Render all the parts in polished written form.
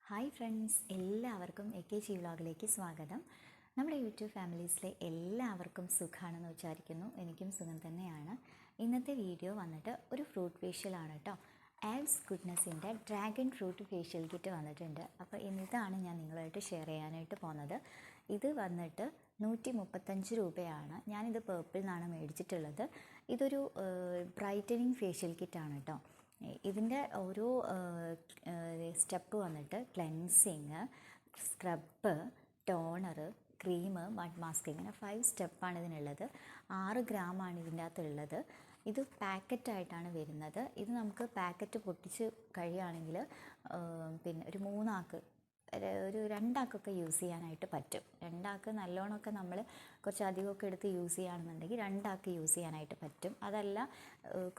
Hi friends, എല്ലാവർക്കും AKG വ്ളോഗിലേക്ക് സ്വാഗതം. നമ്മുടെ യൂട്യൂബ് ഫാമിലീസിലെ എല്ലാവർക്കും സുഖമാണെന്ന് വിചാരിക്കുന്നു. എനിക്കും സുഖം തന്നെയാണ്. ഇന്നത്തെ വീഡിയോ വന്നിട്ട് ഒരു ഫ്രൂട്ട് ഫേഷ്യലാണ് കേട്ടോ. ആൽസ് ഗുഡ്നെസ്സിൻ്റെ ഡ്രാഗൺ ഫ്രൂട്ട് ഫേഷ്യൽ കിറ്റ് വന്നിട്ടുണ്ട്. അപ്പോൾ ഇതാണ് ഞാൻ നിങ്ങളുമായിട്ട് ഷെയർ ചെയ്യാനായിട്ട് പോകുന്നത്. ഇത് വന്നിട്ട് 135 രൂപയാണ്. ഞാനിത് പേർപ്പിൾ നിന്നാണ് മേടിച്ചിട്ടുള്ളത്. ഇതൊരു ബ്രൈറ്റനിങ് ഫേഷ്യൽ കിറ്റാണ് കേട്ടോ. ഇതിൻ്റെ ഓരോ സ്റ്റെപ്പ് വന്നിട്ട് cleansing, scrub, toner, cream, mud mask, ഇങ്ങനെ 5 സ്റ്റെപ്പാണ് ഇതിനുള്ളത്. 6 ഗ്രാമാണ് ഇതിൻ്റെ അകത്തുള്ളത്. ഇത് പാക്കറ്റായിട്ടാണ് വരുന്നത്. ഇത് നമുക്ക് പാക്കറ്റ് പൊട്ടിച്ച് കഴിയുകയാണെങ്കിൽ പിന്നെ ഒരു 3 ആൾക്ക് ഒരു 2 ആൾക്കൊക്കെ യൂസ് ചെയ്യാനായിട്ട് പറ്റും. 2 ആൾക്ക് നല്ലോണമൊക്കെ നമ്മൾ കുറച്ച് അധികമൊക്കെ എടുത്ത് യൂസ് ചെയ്യുകയാണെന്നുണ്ടെങ്കിൽ 2 ആൾക്ക് യൂസ് ചെയ്യാനായിട്ട് പറ്റും. അതല്ല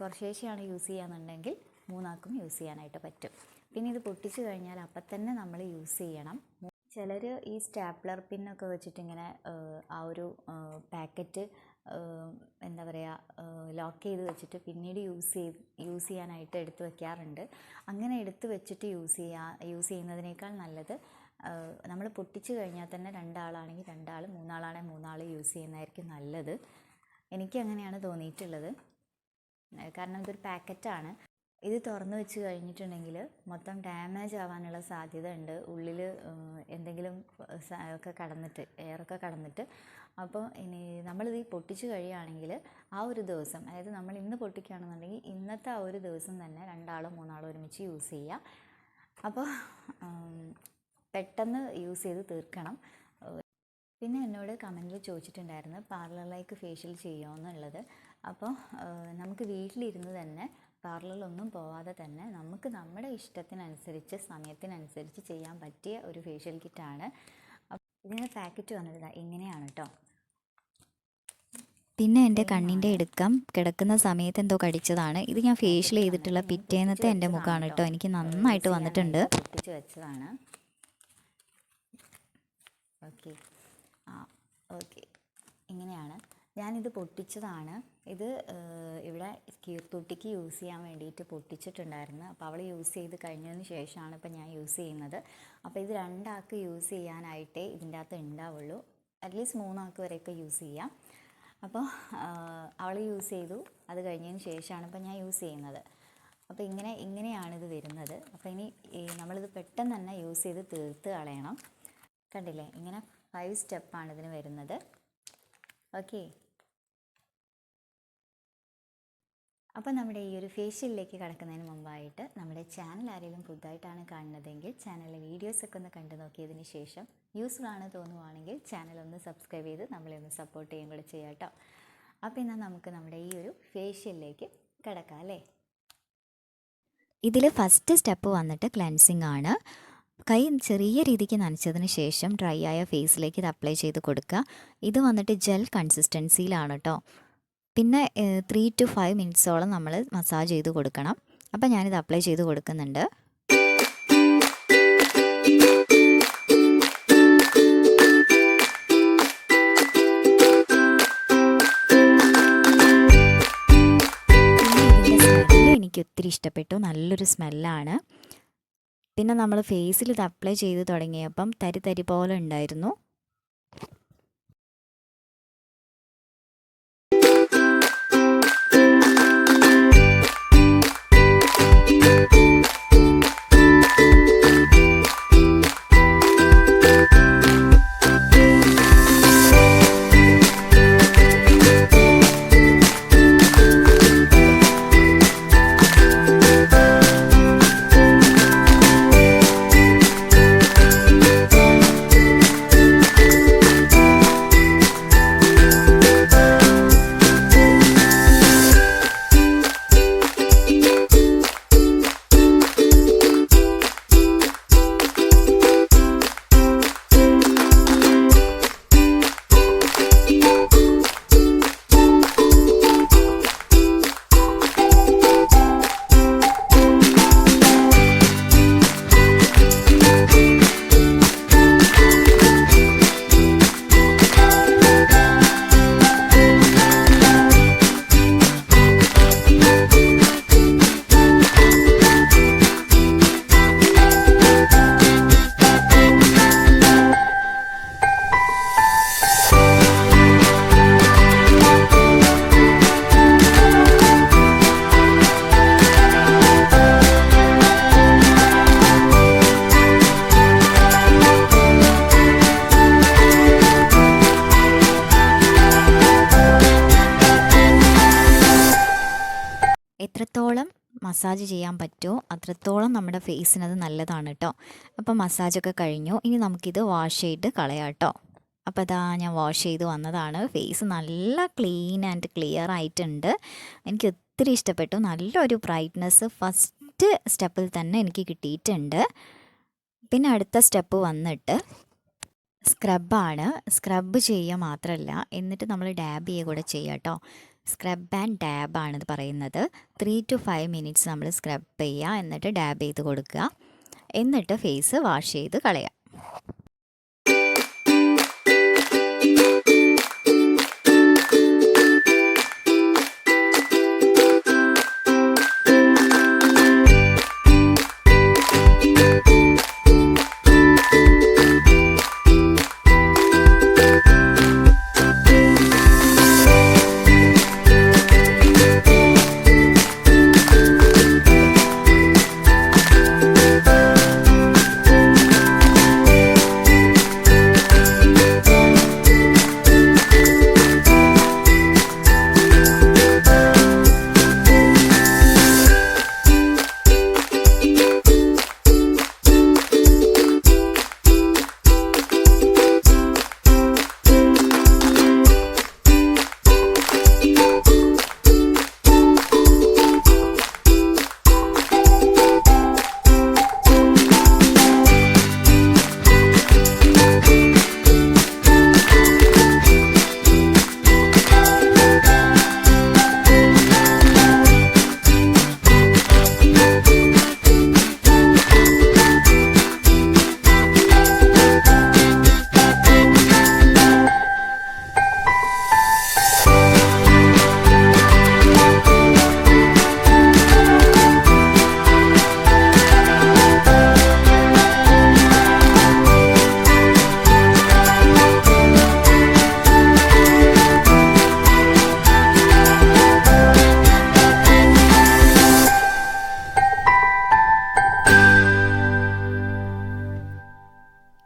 കുറച്ചേശെയാണ് യൂസ് ചെയ്യുകയാണെന്നുണ്ടെങ്കിൽ 3 ആൾക്കും യൂസ് ചെയ്യാനായിട്ട് പറ്റും. പിന്നെ ഇത് പൊട്ടിച്ച് കഴിഞ്ഞാൽ അപ്പം തന്നെ നമ്മൾ യൂസ് ചെയ്യണം. ചിലർ ഈ സ്റ്റാപ്ലർ പിന്നൊക്കെ വെച്ചിട്ടിങ്ങനെ ആ ഒരു പാക്കറ്റ് എന്താ പറയുക ലോക്ക് ചെയ്ത് വെച്ചിട്ട് പിന്നീട് യൂസ് ചെയ്യാനായിട്ട് എടുത്ത് വയ്ക്കാറുണ്ട്. അങ്ങനെ എടുത്ത് വെച്ചിട്ട് യൂസ് ചെയ്യുന്നതിനേക്കാൾ നല്ലത് നമ്മൾ പൊട്ടിച്ച് കഴിഞ്ഞാൽ തന്നെ 2 ആളാണെങ്കിൽ 2 ആൾ, 3 ആളാണെങ്കിൽ 3 ആൾ യൂസ് ചെയ്യുന്നതായിരിക്കും നല്ലത്. എനിക്ക് അങ്ങനെയാണ് തോന്നിയിട്ടുള്ളത്. കാരണം ഇതൊരു പാക്കറ്റാണ്. ഇത് തുറന്ന് വെച്ച് കഴിഞ്ഞിട്ടുണ്ടെങ്കിൽ മൊത്തം ഡാമേജ് ആവാനുള്ള സാധ്യത ഉണ്ട്. ഉള്ളിൽ എന്തെങ്കിലും ഒക്കെ കടന്നിട്ട്, എയറൊക്കെ കടന്നിട്ട്. അപ്പോൾ ഇനി നമ്മളിത് പൊട്ടിച്ച് കഴിയുകയാണെങ്കിൽ ആ ഒരു ദിവസം, അതായത് നമ്മൾ ഇന്ന് പൊട്ടിക്കുകയാണെന്നുണ്ടെങ്കിൽ ഇന്നത്തെ ആ ഒരു ദിവസം തന്നെ 2 ആളോ 3 ആളോ ഒരുമിച്ച് യൂസ് ചെയ്യുക. അപ്പോൾ പെട്ടെന്ന് യൂസ് ചെയ്ത് തീർക്കണം. പിന്നെ എന്നോട് കമൻറ്റിൽ ചോദിച്ചിട്ടുണ്ടായിരുന്നു പാർലറിലേക്ക് ഫേഷ്യൽ ചെയ്യുമോ എന്നുള്ളത്. അപ്പോൾ നമുക്ക് വീട്ടിലിരുന്ന് തന്നെ പാർലറിലൊന്നും പോവാതെ തന്നെ നമുക്ക് നമ്മുടെ ഇഷ്ടത്തിനനുസരിച്ച് സമയത്തിനനുസരിച്ച് ചെയ്യാൻ പറ്റിയ ഒരു ഫേഷ്യൽ കിറ്റാണ്. ഇതിൻ്റെ പാക്കറ്റ് വന്നത് ഇങ്ങനെയാണ് കേട്ടോ. പിന്നെ എൻ്റെ കണ്ണിൻ്റെ ഇടുക്കം കിടക്കുന്ന സമയത്ത് എന്തോ കടിച്ചതാണ്. ഇത് ഞാൻ ഫേഷ്യൽ ചെയ്തിട്ടുള്ള പിറ്റേന്നത്തെ എൻ്റെ മുഖമാണ് കേട്ടോ. എനിക്ക് നന്നായിട്ട് വന്നിട്ടുണ്ട്. പൊട്ടിച്ച് വെച്ചതാണ്. ഓക്കെ ഇങ്ങനെയാണ്. ഞാനിത് പൊട്ടിച്ചതാണ്. ഇത് ഇവിടെ കീർത്തുട്ടിക്ക് യൂസ് ചെയ്യാൻ വേണ്ടിയിട്ട് പൊട്ടിച്ചിട്ടുണ്ടായിരുന്നു. അപ്പോൾ അവൾ യൂസ് ചെയ്ത് കഴിഞ്ഞതിന് ശേഷമാണ് ഇപ്പോൾ ഞാൻ യൂസ് ചെയ്യുന്നത്. അപ്പോൾ ഇത് 2 ആൾക്ക് യൂസ് ചെയ്യാനായിട്ടേ ഇതിൻ്റെ അകത്ത് ഉണ്ടാവുള്ളൂ. അറ്റ്ലീസ്റ്റ് 3 ആൾക്ക് വരെയൊക്കെ യൂസ് ചെയ്യാം. അപ്പോൾ അവൾ യൂസ് ചെയ്തു, അത് കഴിഞ്ഞതിന് ശേഷമാണ് ഇപ്പോൾ ഞാൻ യൂസ് ചെയ്യുന്നത്. അപ്പോൾ ഇങ്ങനെയാണിത് വരുന്നത്. അപ്പോൾ ഇനി നമ്മളിത് പെട്ടെന്ന് തന്നെ യൂസ് ചെയ്ത് തീർത്ത് കളയണം. കണ്ടില്ലേ, ഇങ്ങനെ 5 സ്റ്റെപ്പാണ് ഇതിന് വരുന്നത്. ഓക്കെ, അപ്പോൾ നമ്മുടെ ഈ ഒരു ഫേഷ്യലിലേക്ക് കടക്കുന്നതിന് മുമ്പായിട്ട് നമ്മുടെ ചാനൽ ആരെങ്കിലും പുതുതായിട്ടാണ് കാണുന്നതെങ്കിൽ ചാനലിലെ വീഡിയോസൊക്കെ ഒന്ന് കണ്ടു നോക്കിയതിന് ശേഷം യൂസ്ഫുൾ ആണ് തോന്നുവാണെങ്കിൽ ചാനൽ ഒന്ന് സബ്സ്ക്രൈബ് ചെയ്ത് നമ്മളെ ഒന്ന് സപ്പോർട്ട് ചെയ്യുകയും കൂടെ ചെയ്യാം കേട്ടോ. അപ്പോൾ എന്നാൽ നമുക്ക് നമ്മുടെ ഈ ഒരു ഫേഷ്യലിലേക്ക് കിടക്കാം അല്ലേ. ഇതിൽ ഫസ്റ്റ് സ്റ്റെപ്പ് വന്നിട്ട് ക്ലെൻസിങ് ആണ്. കൈ ചെറിയ രീതിക്ക് നനച്ചതിന് ശേഷം ഡ്രൈ ആയ ഫേസിലേക്ക് ഇത് അപ്ലൈ ചെയ്ത് കൊടുക്കുക. ഇത് വന്നിട്ട് ജെൽ കൺസിസ്റ്റൻസിയിലാണ് കേട്ടോ. പിന്നെ 3 to 5 മിനിറ്റ്സോളം നമ്മൾ മസാജ് ചെയ്ത് കൊടുക്കണം. അപ്പം ഞാനിത് അപ്ലൈ ചെയ്ത് കൊടുക്കുന്നുണ്ട്. പിന്നെ ഇതിൻ്റെ സ്മെല്ല് എനിക്ക് ഒത്തിരി ഇഷ്ടപ്പെട്ടു. നല്ലൊരു സ്മെല്ലാണ്. പിന്നെ നമ്മൾ ഫേസിൽ ഇത് അപ്ലൈ ചെയ്ത് തുടങ്ങിയപ്പം തരി പോലെ ഉണ്ടായിരുന്നു. മസാജ് ചെയ്യാൻ പറ്റുമോ അത്രത്തോളം നമ്മുടെ ഫേസിനത് നല്ലതാണ് കേട്ടോ. അപ്പോൾ മസാജൊക്കെ കഴിഞ്ഞു. ഇനി നമുക്കിത് വാഷ് ചെയ്ത് കളയാം കേട്ടോ. അപ്പോൾ അതാ ഞാൻ വാഷ് ചെയ്ത് വന്നതാണ്. ഫേസ് നല്ല ക്ലീൻ ആൻഡ് ക്ലിയർ ആയിട്ടുണ്ട്. എനിക്ക് ഒത്തിരി ഇഷ്ടപ്പെട്ടു. നല്ലൊരു ബ്രൈറ്റ്നസ് ഫസ്റ്റ് സ്റ്റെപ്പിൽ തന്നെ എനിക്ക് കിട്ടിയിട്ടുണ്ട്. പിന്നെ അടുത്ത സ്റ്റെപ്പ് വന്നിട്ട് സ്ക്രബാണ്. സ്ക്രബ് ചെയ്യുക മാത്രമല്ല, എന്നിട്ട് നമ്മൾ ഡാബ് ചെയ്യുക കൂടെ ചെയ്യുക കേട്ടോ. സ്ക്രബ് ആൻഡ് ഡാബ് ആണിത് പറയുന്നത്. 3 to 5 മിനിറ്റ്സ് നമ്മൾ സ്ക്രബ് ചെയ്യുക, എന്നിട്ട് ഡാബ് ചെയ്ത് കൊടുക്കുക, എന്നിട്ട് ഫേസ് വാഷ് ചെയ്ത് കളയുക.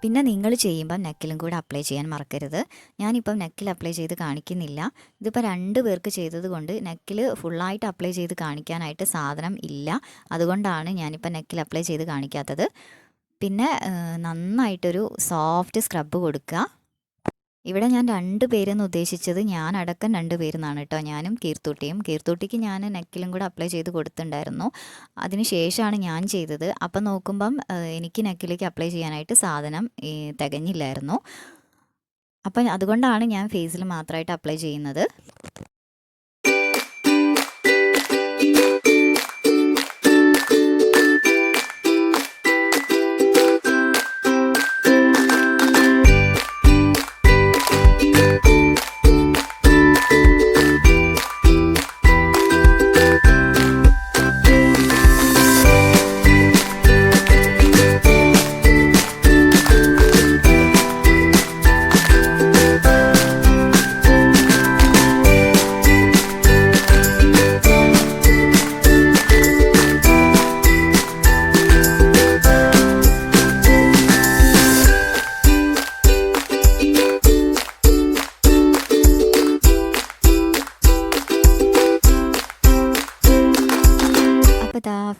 പിന്നെ നിങ്ങൾ ചെയ്യുമ്പം നെക്കിലും കൂടെ അപ്ലൈ ചെയ്യാൻ മറക്കരുത്. ഞാനിപ്പം നെക്കിൽ അപ്ലൈ ചെയ്ത് കാണിക്കുന്നില്ല. ഇതിപ്പോൾ 2 പേർക്ക് ചെയ്തത് കൊണ്ട് നെക്കിൽ ഫുള്ളായിട്ട് അപ്ലൈ ചെയ്ത് കാണിക്കാനായിട്ട് സാധനം ഇല്ല. അതുകൊണ്ടാണ് ഞാനിപ്പോൾ നെക്കിൽ അപ്ലൈ ചെയ്ത് കാണിക്കാത്തത്. പിന്നെ നന്നായിട്ടൊരു സോഫ്റ്റ് സ്ക്രബ് കൊടുക്കുക. ഇവിടെ ഞാൻ 2 പേരെന്ന് ഉദ്ദേശിച്ചത് ഞാനടക്കം 2 പേരെന്നാണ് കേട്ടോ. ഞാനും കീർത്തൂട്ടിക്ക് ഞാൻ നെക്കിലും കൂടെ അപ്ലൈ ചെയ്ത് കൊടുത്തിട്ടുണ്ടായിരുന്നു. അതിന് ശേഷമാണ് ഞാൻ ചെയ്തത്. അപ്പം നോക്കുമ്പം എനിക്ക് നെക്കിലേക്ക് അപ്ലൈ ചെയ്യാനായിട്ട് സാധനം തികഞ്ഞില്ലായിരുന്നു. അപ്പം അതുകൊണ്ടാണ് ഞാൻ ഫേസിൽ മാത്രമായിട്ട് അപ്ലൈ ചെയ്യുന്നത്.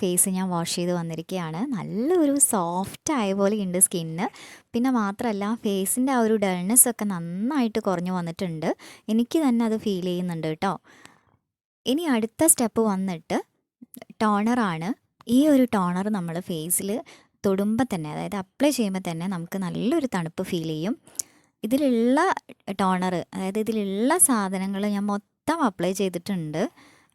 ഫേസ് ഞാൻ വാഷ് ചെയ്ത് വന്നിരിക്കുകയാണ്. നല്ലൊരു സോഫ്റ്റ് ആയ പോലെ ഉണ്ട് സ്കിന്ന്. പിന്നെ മാത്രമല്ല ഫേസിൻ്റെ ആ ഒരു ഡൾനെസ് ഒക്കെ നന്നായിട്ട് കുറഞ്ഞു വന്നിട്ടുണ്ട്. എനിക്ക് തന്നെ അത് ഫീൽ ചെയ്യുന്നുണ്ട് കേട്ടോ. ഇനി അടുത്ത സ്റ്റെപ്പ് വന്നിട്ട് ടോണറാണ്. ഈ ഒരു ടോണർ നമ്മൾ ഫേസിൽ തൊടുമ്പോൾ തന്നെ, അതായത് അപ്ലൈ ചെയ്യുമ്പോൾ തന്നെ നമുക്ക് നല്ലൊരു തണുപ്പ് ഫീൽ ചെയ്യും. ഇതിലുള്ള ടോണർ, അതായത് ഇതിലുള്ള സാധനങ്ങൾ ഞാൻ മൊത്തം അപ്ലൈ ചെയ്തിട്ടുണ്ട്.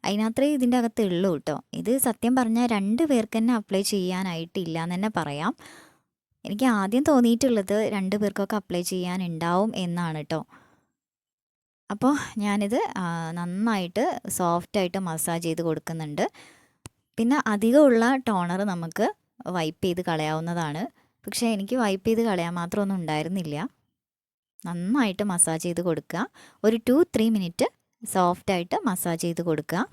അതിനത്രേ ഇതിൻ്റെ അകത്ത് ഉള്ളൂ കേട്ടോ. ഇത് സത്യം പറഞ്ഞാൽ 2 പേർക്ക് തന്നെ അപ്ലൈ ചെയ്യാനായിട്ടില്ല എന്ന് തന്നെ പറയാം. എനിക്ക് ആദ്യം തോന്നിയിട്ടുള്ളത് 2 പേർക്കൊക്കെ അപ്ലൈ ചെയ്യാനുണ്ടാവും എന്നാണ് കേട്ടോ. അപ്പോൾ ഞാനിത് നന്നായിട്ട് സോഫ്റ്റായിട്ട് മസാജ് ചെയ്ത് കൊടുക്കുന്നുണ്ട്. പിന്നെ അധികമുള്ള ടോണർ നമുക്ക് വൈപ്പ് ചെയ്ത് കളയാവുന്നതാണ്. പക്ഷേ എനിക്ക് വൈപ്പ് ചെയ്ത് കളയാൻ മാത്രമൊന്നും ഉണ്ടായിരുന്നില്ല. നന്നായിട്ട് മസാജ് ചെയ്ത് കൊടുക്കുക. ഒരു 2-3 മിനിറ്റ് സോഫ്റ്റായിട്ട് മസാജ് ചെയ്ത് കൊടുക്കുക.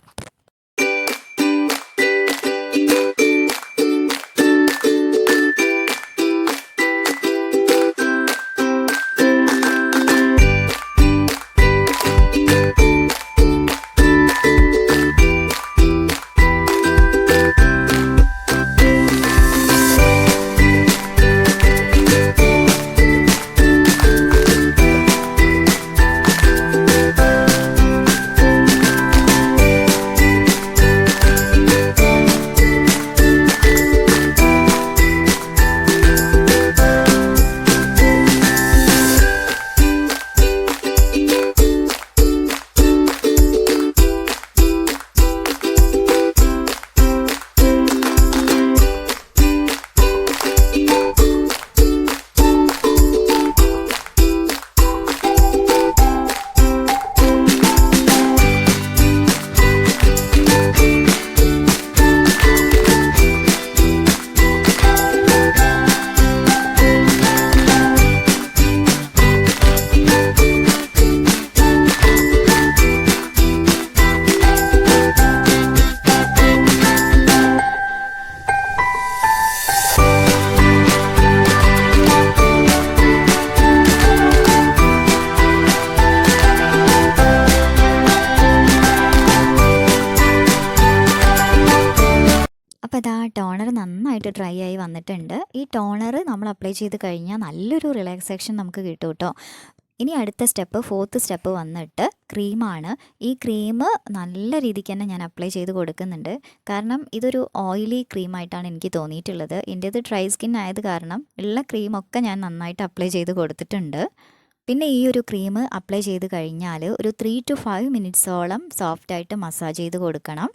ഡ്രൈ ആയി വന്നിട്ടുണ്ട്. ഈ ടോണർ നമ്മൾ അപ്ലൈ ചെയ്ത് കഴിഞ്ഞാൽ നല്ലൊരു റിലാക്സേഷൻ നമുക്ക് കിട്ടും കേട്ടോ. ഇനി അടുത്ത സ്റ്റെപ്പ്, 4th സ്റ്റെപ്പ് വന്നിട്ട് ക്രീമാണ്. ഈ ക്രീം നല്ല രീതിക്ക് തന്നെ ഞാൻ അപ്ലൈ ചെയ്ത് കൊടുക്കുന്നുണ്ട്. കാരണം ഇതൊരു ഓയിലി ക്രീമായിട്ടാണ് എനിക്ക് തോന്നിയിട്ടുള്ളത്. എൻ്റേത് ഡ്രൈ സ്കിൻ ആയത് കാരണം ഉള്ള ക്രീമൊക്കെ ഞാൻ നന്നായിട്ട് അപ്ലൈ ചെയ്ത് കൊടുത്തിട്ടുണ്ട്. പിന്നെ ഈ ഒരു ക്രീം അപ്ലൈ ചെയ്ത് കഴിഞ്ഞാൽ ഒരു 3 to 5 മിനിറ്റ്സോളം സോഫ്റ്റായിട്ട് മസാജ് ചെയ്ത് കൊടുക്കണം.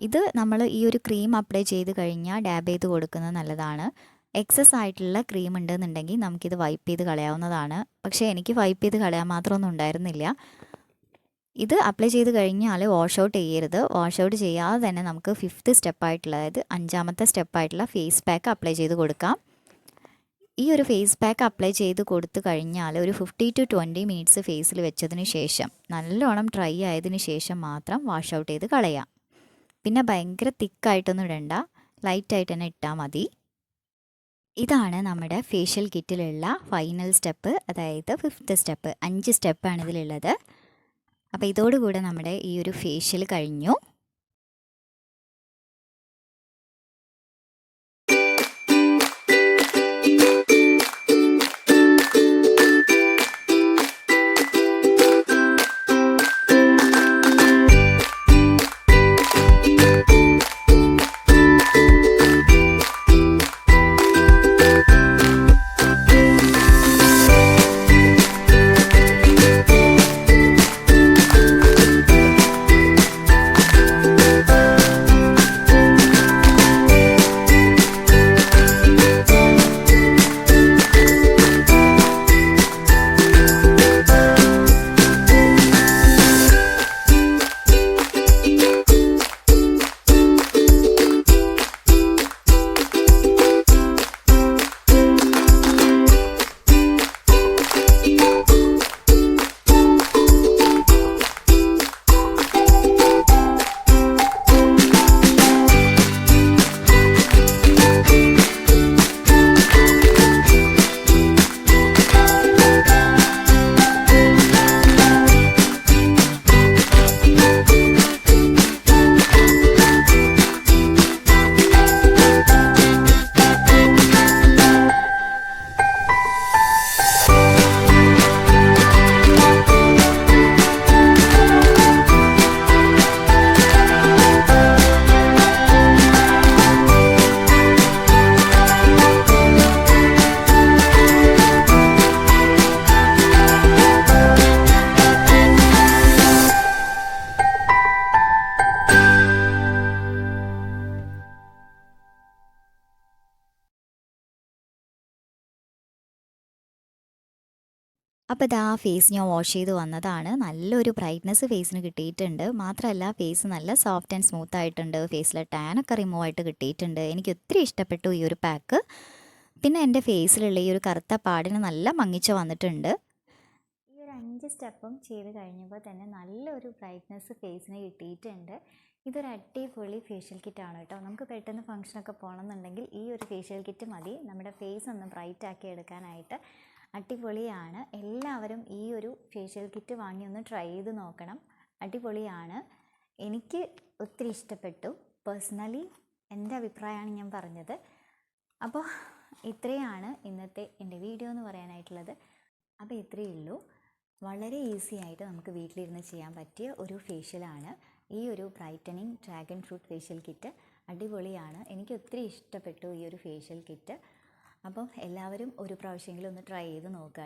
ഇത് നമ്മൾ ഈ ഒരു ക്രീം അപ്ലൈ ചെയ്ത് കഴിഞ്ഞാൽ ഡാബ് ചെയ്ത് കൊടുക്കുന്നത് നല്ലതാണ്. എക്സസ് ആയിട്ടുള്ള ക്രീം ഉണ്ടെന്നുണ്ടെങ്കിൽ നമുക്കിത് വൈപ്പ് ചെയ്ത് കളയാവുന്നതാണ്. പക്ഷേ എനിക്ക് വൈപ്പ് ചെയ്ത് കളയാൻ മാത്രമൊന്നും ഉണ്ടായിരുന്നില്ല. ഇത് അപ്ലൈ ചെയ്ത് കഴിഞ്ഞാൽ വാഷ് ഔട്ട് ചെയ്യരുത്. വാഷ് ഔട്ട് ചെയ്യാതെ തന്നെ നമുക്ക് 5th സ്റ്റെപ്പായിട്ടുള്ള, അതായത് 5ാമത്തെ സ്റ്റെപ്പായിട്ടുള്ള ഫേസ് പാക്ക് അപ്ലൈ ചെയ്ത് കൊടുക്കാം. ഈ ഒരു ഫേസ് പാക്ക് അപ്ലൈ ചെയ്ത് കൊടുത്തു കഴിഞ്ഞാൽ ഒരു 15 to 20 മിനിറ്റ്സ് ഫേസിൽ വെച്ചതിന് ശേഷം നല്ലോണം ഡ്രൈ ആയതിനു ശേഷം മാത്രം വാഷ് ഔട്ട് ചെയ്ത് കളയാം. പിന്നെ ഭയങ്കര തിക്കായിട്ടൊന്നും ഇടണ്ട, ലൈറ്റായിട്ട് തന്നെ ഇട്ടാൽ മതി. ഇതാണ് നമ്മുടെ ഫേഷ്യൽ കിറ്റിലുള്ള ഫൈനൽ സ്റ്റെപ്പ്, അതായത് 5th സ്റ്റെപ്പ്. 5 സ്റ്റെപ്പാണ് ഇതിലുള്ളത്. അപ്പോൾ ഇതോടുകൂടെ നമ്മുടെ ഈ ഒരു ഫേഷ്യൽ കഴിഞ്ഞു. അപ്പോൾ ഇതാ ഫേസ് ഞാൻ വാഷ് ചെയ്ത് വന്നതാണ്. നല്ലൊരു ബ്രൈറ്റ്നസ് ഫേസിന് കിട്ടിയിട്ടുണ്ട്. മാത്രമല്ല ഫേസ് നല്ല സോഫ്റ്റ് ആൻഡ് സ്മൂത്ത് ആയിട്ടുണ്ട്. ഫേസിലെ ടാനൊക്കെ റിമൂവ് ആയിട്ട് കിട്ടിയിട്ടുണ്ട്. എനിക്ക് ഒത്തിരി ഇഷ്ടപ്പെട്ടു ഈ ഒരു പാക്ക്. പിന്നെ എൻ്റെ ഫേസിലുള്ള ഈ ഒരു കറുത്ത പാടിന് നല്ല മങ്ങിച്ച വന്നിട്ടുണ്ട്. ഈ ഒരു 5 സ്റ്റെപ്പും ചെയ്ത് കഴിഞ്ഞപ്പോൾ തന്നെ നല്ലൊരു ബ്രൈറ്റ്നസ് ഫേസിന് കിട്ടിയിട്ടുണ്ട്. ഇതൊരു അടിപൊളി ഫേഷ്യൽ കിറ്റാണ് കേട്ടോ. നമുക്ക് പെട്ടെന്ന് ഫംഗ്ഷനൊക്കെ പോകണമെന്നുണ്ടെങ്കിൽ ഈ ഒരു ഫേഷ്യൽ കിറ്റ് മതി നമ്മുടെ ഫേസ് ഒന്ന് ബ്രൈറ്റ് ആക്കി എടുക്കാനായിട്ട്. അടിപൊളിയാണ്. എല്ലാവരും ഈ ഒരു ഫേഷ്യൽ കിറ്റ് വാങ്ങി ഒന്ന് ട്രൈ ചെയ്ത് നോക്കണം. അടിപൊളിയാണ്. എനിക്ക് ഒത്തിരി ഇഷ്ടപ്പെട്ടു. പേഴ്സണലി എൻ്റെ അഭിപ്രായമാണ് ഞാൻ പറഞ്ഞത്. അപ്പോൾ ഇത്രയാണ് ഇന്നത്തെ എൻ്റെ വീഡിയോ എന്ന് പറയാനായിട്ടുള്ളത്. അപ്പോൾ ഇത്രയേ ഉള്ളൂ. വളരെ ഈസി ആയിട്ട് നമുക്ക് വീട്ടിലിരുന്ന് ചെയ്യാൻ പറ്റിയ ഒരു ഫേഷ്യലാണ് ഈ ഒരു brightening dragon fruit facial kit. അടിപൊളിയാണ്. എനിക്ക് ഒത്തിരി ഇഷ്ടപ്പെട്ടു ഈ ഒരു ഫേഷ്യൽ കിറ്റ്. അപ്പം എല്ലാവരും ഒരു പ്രാവശ്യമെങ്കിലും ഒന്ന് ട്രൈ ചെയ്ത് നോക്കുക.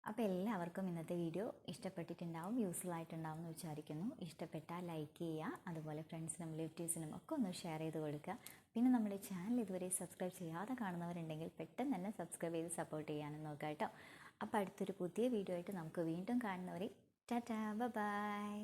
അപ്പോൾ എല്ലാവർക്കും ഇന്നത്തെ വീഡിയോ ഇഷ്ടപ്പെട്ടിട്ടുണ്ടാവും, യൂസ്ഫുൾ ആയിട്ടുണ്ടാവും എന്ന് വിചാരിക്കുന്നു. ഇഷ്ടപ്പെട്ടാൽ ലൈക്ക് ചെയ്യുക, അതുപോലെ ഫ്രണ്ട്സിനും റിലേറ്റീവ്സിനും ഒക്കെ ഒന്ന് ഷെയർ ചെയ്ത് കൊടുക്കുക. പിന്നെ നമ്മുടെ ചാനൽ ഇതുവരെ സബ്സ്ക്രൈബ് ചെയ്യാതെ കാണുന്നവരുണ്ടെങ്കിൽ പെട്ടെന്ന് തന്നെ സബ്സ്ക്രൈബ് ചെയ്ത് സപ്പോർട്ട് ചെയ്യാനും നോക്കുക കേട്ടോ. അപ്പോൾ അടുത്തൊരു പുതിയ വീഡിയോ ആയിട്ട് നമുക്ക് വീണ്ടും കാണുന്നവരെ ടാറ്റാ ബൈ.